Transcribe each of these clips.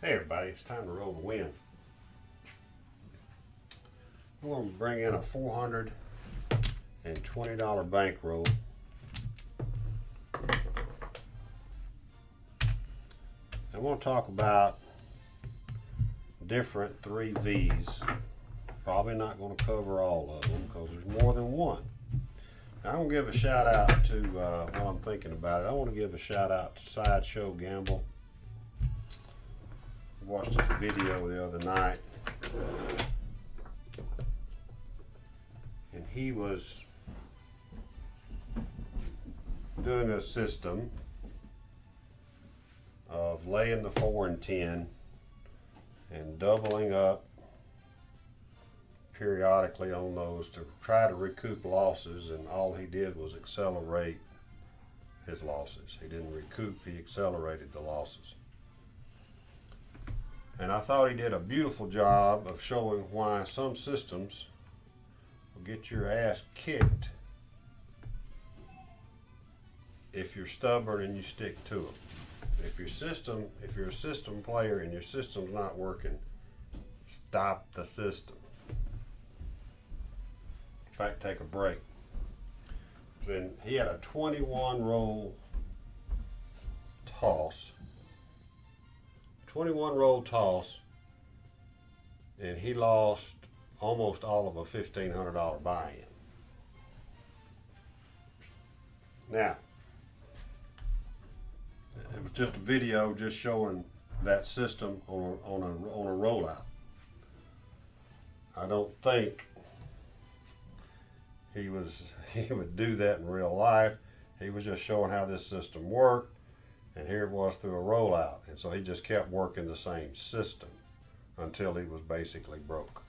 Hey everybody, it's time to roll the win. I'm going to bring in a $420 bankroll. I want to talk about different 3Vs. Probably not going to cover all of them because there's more than one. Now, I'm going to give a shout out to, while I'm thinking about it, I want to give a shout out to Sideshow Gamble. Watched this video the other night, and he was doing a system of laying the 4 and 10 and doubling up periodically on those to try to recoup losses, and all he did was accelerate his losses. He didn't recoup, he accelerated the losses. And I thought he did a beautiful job of showing why some systems will get your ass kicked if you're stubborn and you stick to them. If you're a system player and your system's not working, stop the system. In fact, take a break. Then he had a 21 roll toss. 21 roll toss, and he lost almost all of a $1,500 buy-in. Now, it was just a video just showing that system on a rollout. I don't think he would do that in real life. He was just showing how this system worked. And here it was through a rollout. And so he just kept working the same system until he was basically broke.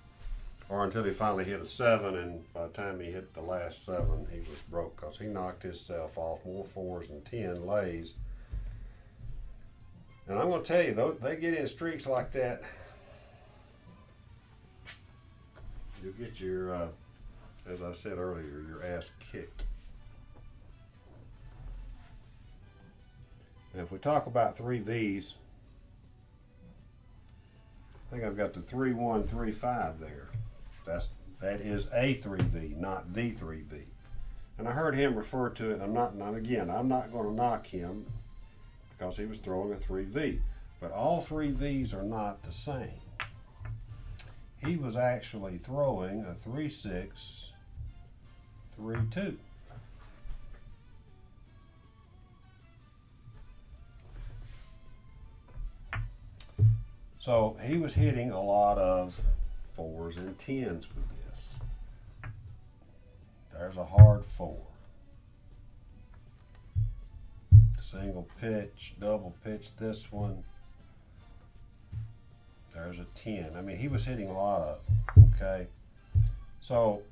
Or until he finally hit a 7, and by the time he hit the last 7, he was broke because he knocked himself off more 4s and 10 lays. And I'm going to tell you, they get in streaks like that, you'll get your, as I said earlier, your ass kicked. And if we talk about 3Vs, I think I've got the 3-1-3-5 there. That is a 3V, not the 3V. And I heard him refer to it. I'm not going to knock him because he was throwing a 3V. But all 3Vs are not the same. He was actually throwing a 3-6, 3-2. So he was hitting a lot of 4s and 10s with this. There's a hard 4. Single pitch, double pitch this one. There's a 10. I mean, he was hitting a lot of them, okay? So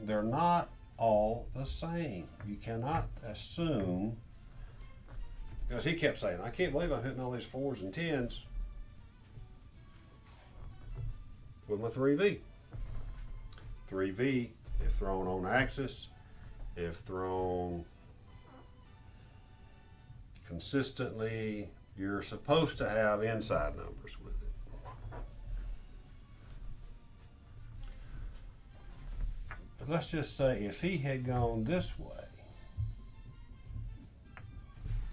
they're not all the same. You cannot assume, because he kept saying, I can't believe I'm hitting all these 4s and 10s with my 3V. 3V, if thrown on axis, if thrown consistently, you're supposed to have inside numbers with it. But let's just say if he had gone this way,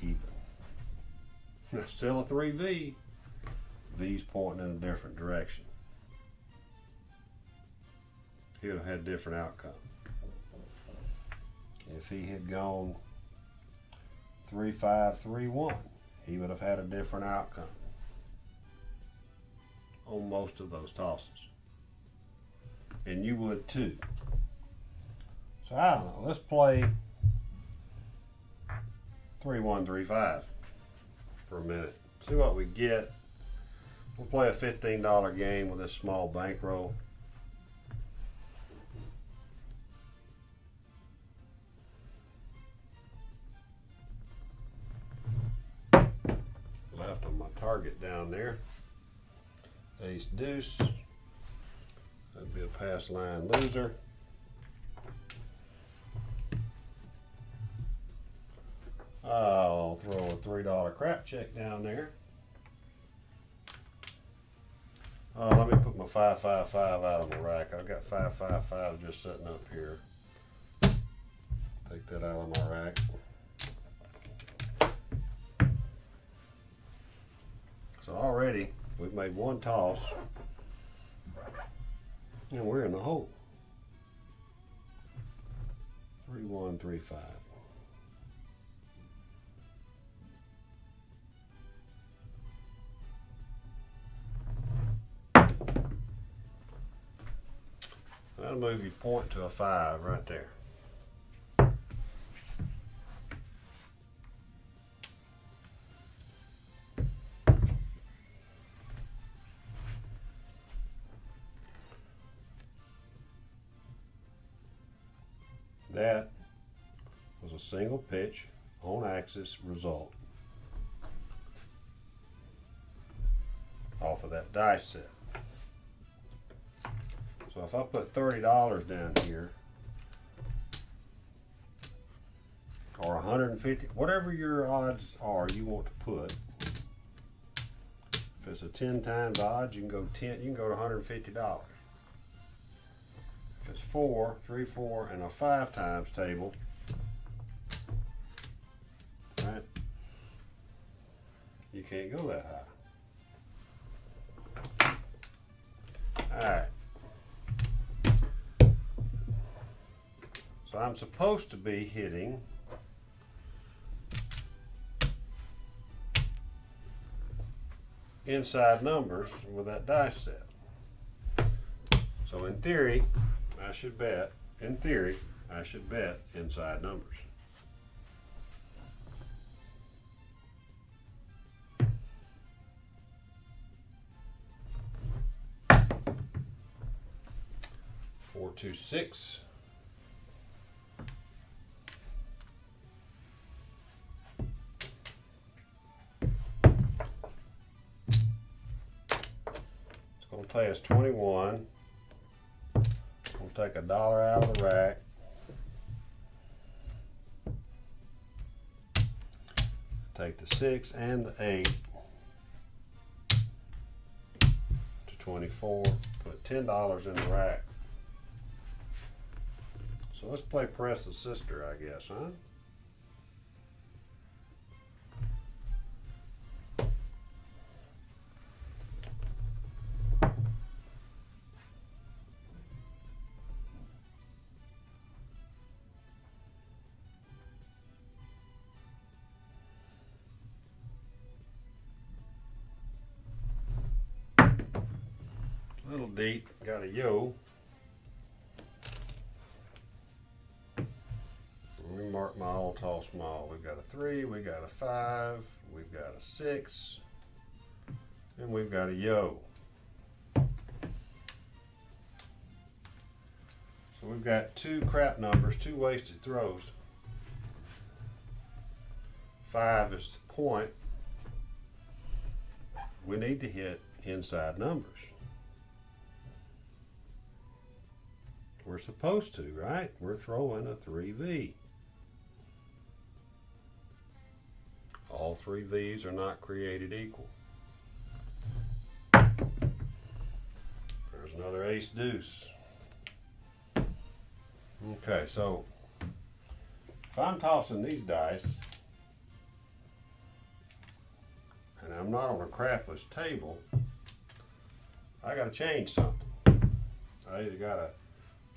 even. Still a 3V, V's pointing in a different direction. He would have had a different outcome. If he had gone 3-5-3-1, he would have had a different outcome on most of those tosses. And you would too. So I don't know, let's play 3-1-3-5 for a minute. See what we get. We'll play a $15 game with this small bankroll. Left on my target down there. Ace deuce. That'd be a pass line loser. I'll throw a $3 crap check down there. 5, 5, 5 out on the rack. I've got 5, 5, 5 just sitting up here. Take that out of my rack. So already we've made one toss and we're in the hole. 3, 1, 3, 5. That'll move your point to a 5 right there. That was a single pitch on axis result off of that dice set. So if I put $30 down here, or 150, whatever your odds are you want to put. If it's a 10 times odds, you can go 10. You can go to $150. If it's 4, 3, 4, and a 5 times table, right? You can't go that high. All right. So I'm supposed to be hitting inside numbers with that dice set. So in theory, I should bet, inside numbers. Four, 2, 6. Pay us 21. We'll take $1 out of the rack. Take the 6 and the 8 to 24. Put $10 in the rack. So let's play press the sister, I guess, huh? Little deep, got a yo. Let me mark my all tall small. We've got a 3, we got a 5, we've got a 6, and we've got a yo. So we've got 2 crap numbers, 2 wasted throws. 5 is the point. We need to hit inside numbers. We're supposed to, right? We're throwing a 3V. All 3 V's are not created equal. There's another ace deuce. Okay, so if I'm tossing these dice and I'm not on a crapless table, I gotta change something. I either gotta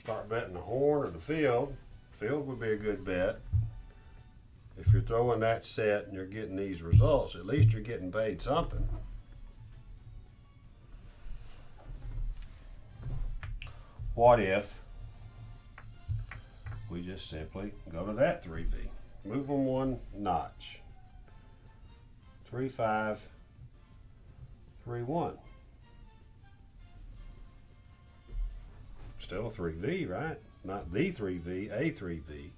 start betting the horn or the field. Field would be a good bet. If you're throwing that set and you're getting these results, at least you're getting paid something. What if we just simply go to that 3V? Move them one notch. 3, 5, 3, 1. Still a 3V, right? Not the 3V, a 3V.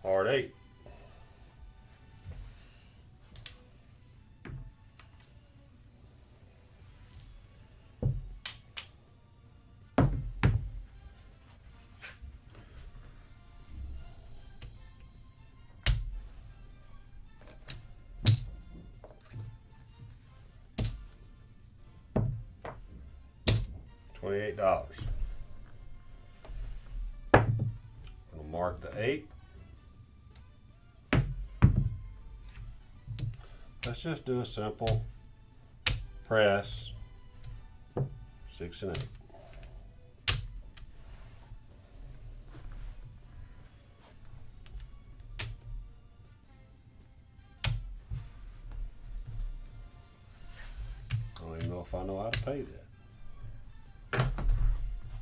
Hard 8. $28. I'm gonna mark the 8. Let's just do a simple press 6 and 8. I don't even know if I know how to pay that.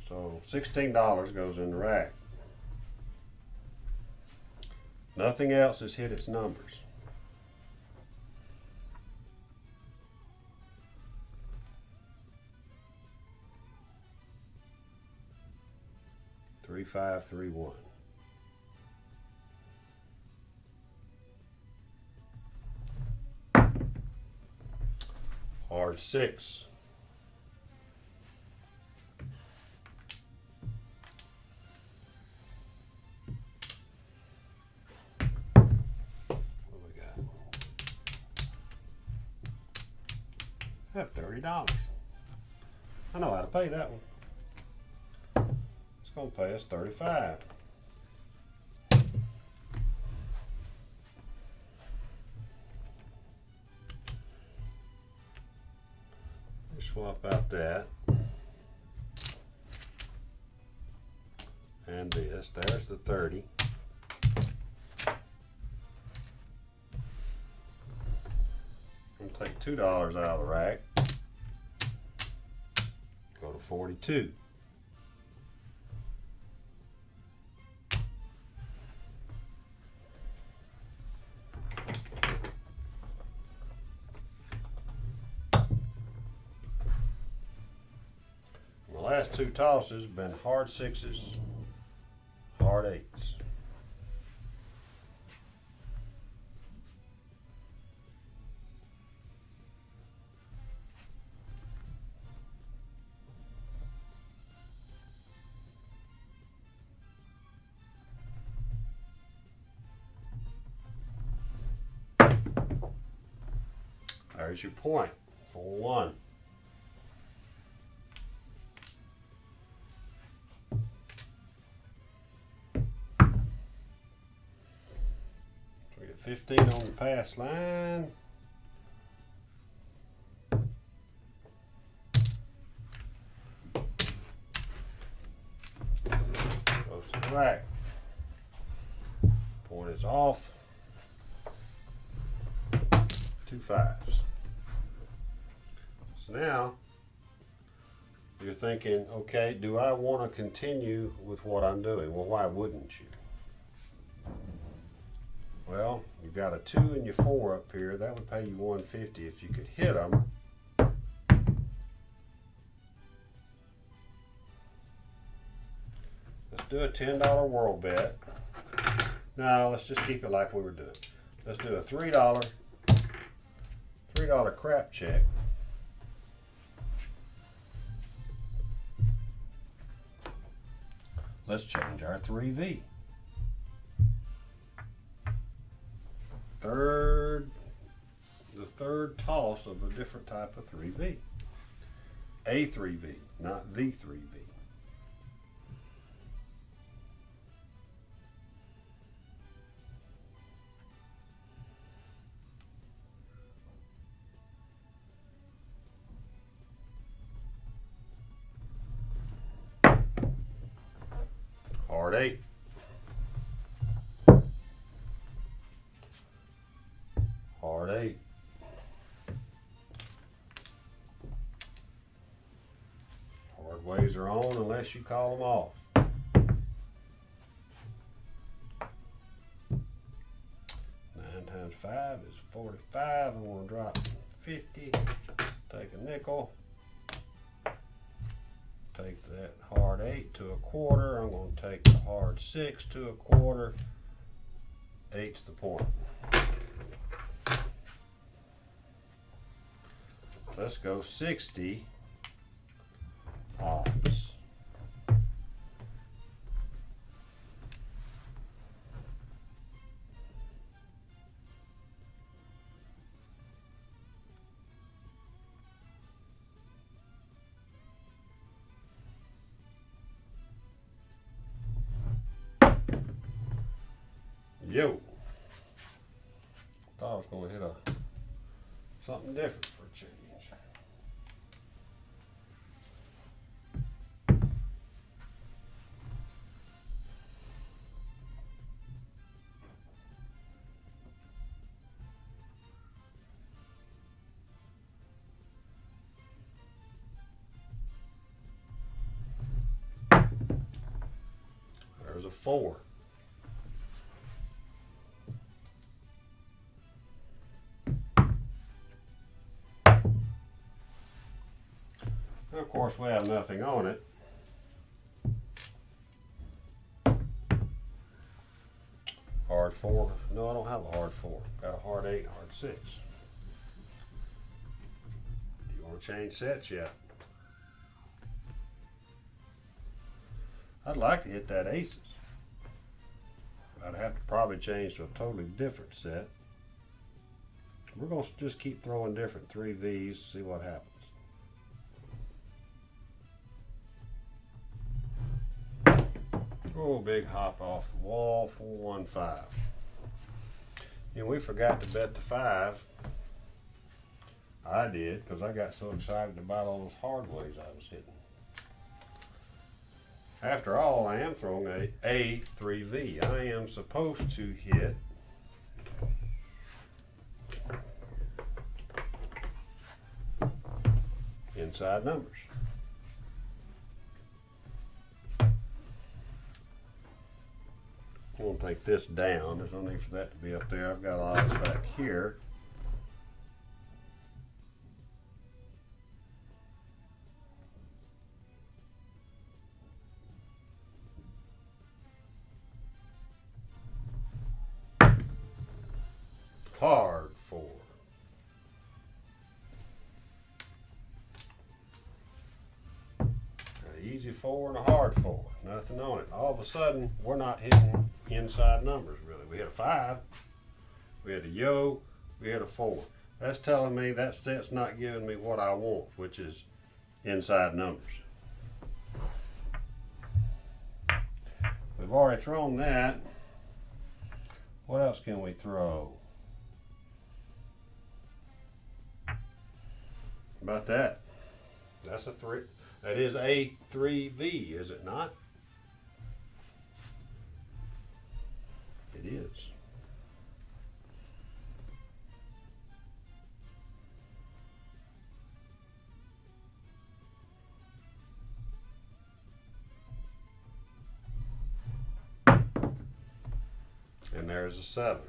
So $16 goes in the rack. Nothing else has hit its numbers. Three, 5, 3, 1. Hard 6. What we got? That's $30. I know how to pay that one. It's going to pay us $35. Swap out that and this. There's the 30. I'm going to take $2 out of the rack. Go to 42. The last 2 tosses have been hard 6s, hard 8s. There's your point, 4-1. We get 15 on the pass line. Goes to the rack. Point is off. 2 5s. So now you're thinking, okay, do I want to continue with what I'm doing? Well, why wouldn't you? Well, you've got a 2 and your 4 up here. That would pay you $150 if you could hit them. Let's do a $10 world bet. No, let's just keep it like we were doing. Let's do a $3 crap check. Let's change our 3V. The third toss of a different type of 3V. A 3V, not the 3V. Hard 8. Hard 8. Hard ways are on unless you call them off. 9 times 5 is 45. I want to drop 50. Take a nickel. Take that hard 8 to a quarter. I'm going to take the hard 6 to a quarter. 8's the point. Let's go 60 odds. Yo. Thought I was going to hit something different for a change. There's a 4. And of course, we have nothing on it. Hard 4. No, I don't have a hard 4. Got a hard 8, hard 6. Do you want to change sets yet? I'd like to hit that aces. I'd have to probably change to a totally different set. We're going to just keep throwing different 3Vs to see what happens. Oh, big hop off the wall, 415. And we forgot to bet the 5. I did, because I got so excited about all those hard ways I was hitting. After all, I am throwing a 3V. I am supposed to hit inside numbers. I'm going to take this down. There's no need for that to be up there. I've got odds back here. Hard 4. An easy 4 and a hard 4. Nothing on it. All of a sudden, we're not hitting inside numbers, really. We hit a 5. We had a yo. We hit a 4. That's telling me that set's not giving me what I want, which is inside numbers. We've already thrown that. What else can we throw? About that. That's a 3. That is a 3V, is it not? It is. And there's a 7.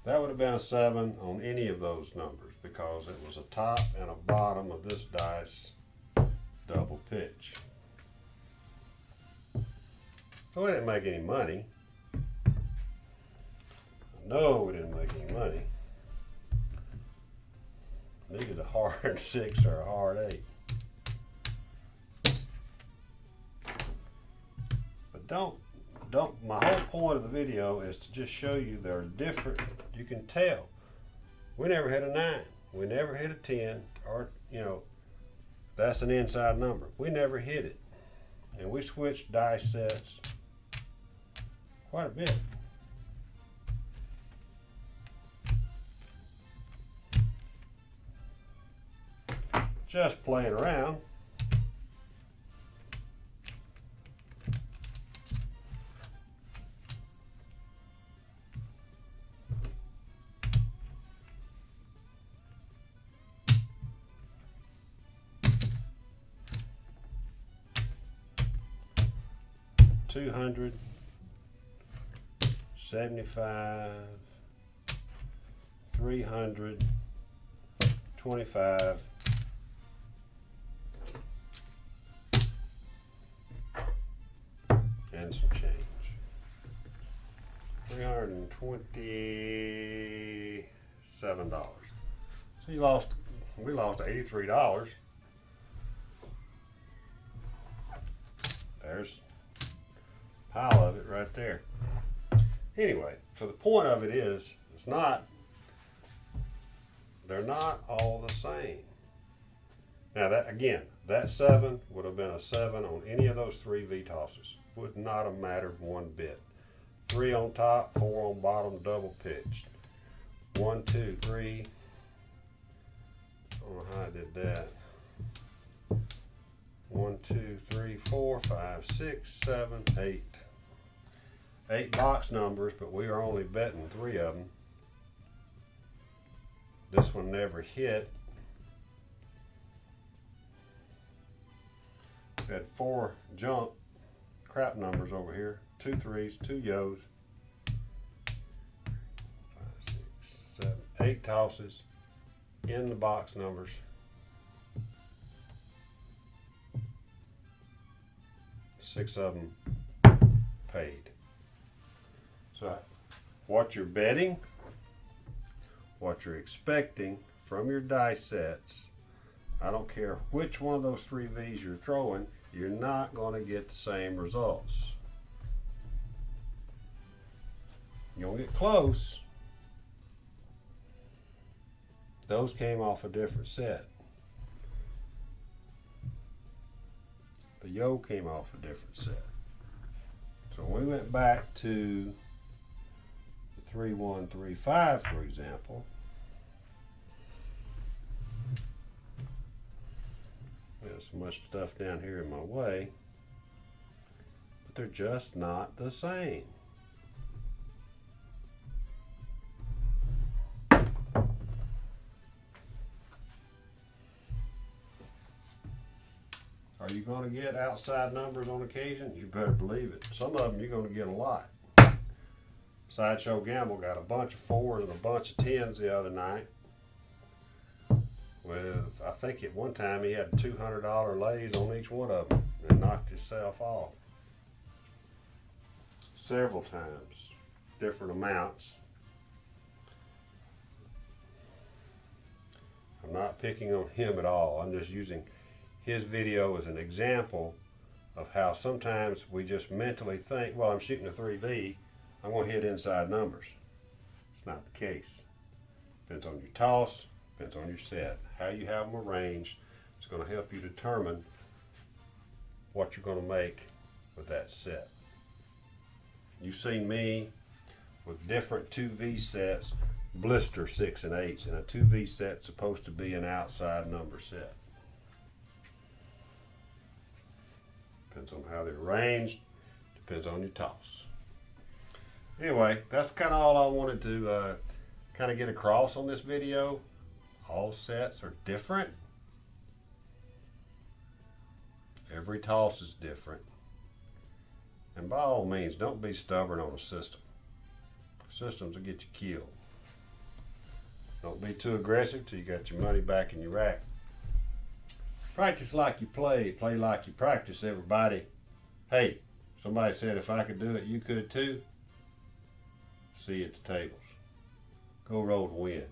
That would have been a 7 on any of those numbers because it was a top and a bottom of this dice double pitch. So we didn't make any money. No, we didn't make any money. Needed a hard 6 or a hard 8. But don't, my whole point of the video is to just show you they're different. You can tell. We never hit a 9. We never hit a 10, or, you know, that's an inside number. We never hit it. And we switched dice sets quite a bit. Just playing around. $200, $75, $300, $25, and some change. $327. So we lost $83. There's a pile of it right there. Anyway, so the point of it is, they're not all the same. Now that, again, that 7 would have been a 7 on any of those 3 V tosses. would not have mattered one bit. 3 on top, 4 on bottom, double pitched. 1, 2, 3. I don't know how I did that. 1, 2, 3, 4, 5, 6, 7, 8. 8 box numbers, but we are only betting 3 of them. This one never hit. We had 4 junk crap numbers over here. 2 threes, 2 yos. 5, 6, 7, 8 tosses in the box numbers. Six of them paid. So what you're betting, what you're expecting from your dice sets, I don't care which one of those 3 V's you're throwing, you're not going to get the same results. You'll get close. Those came off a different set. The yo came off a different set. So when we went back to the 3, 1, 3, 5, for example, there's so much stuff down here in my way, but they're just not the same. Are you going to get outside numbers on occasion? You better believe it. Some of them you're going to get a lot. Sideshow Gamble got a bunch of 4s and a bunch of 10s the other night. With, I think at one time he had $200 lays on each one of them and knocked himself off. Several times, different amounts. I'm not picking on him at all. I'm just using his video as an example of how sometimes we just mentally think, well, I'm shooting a 3V, I'm going to hit inside numbers. It's not the case. Depends on your toss, depends on your set. How you have them arranged is going to help you determine what you're going to make with that set. You've seen me with different 2V sets blister 6 and 8s, and a 2V set's supposed to be an outside number set. Depends on how they're arranged, depends on your toss. Anyway, that's kind of all I wanted to kind of get across on this video. All sets are different. Every toss is different. And by all means, don't be stubborn on a system. Systems will get you killed. Don't be too aggressive till you got your money back in your rack. Practice like you play, play like you practice, everybody. Hey, somebody said if I could do it, you could too. See you at the tables. Go roll to win.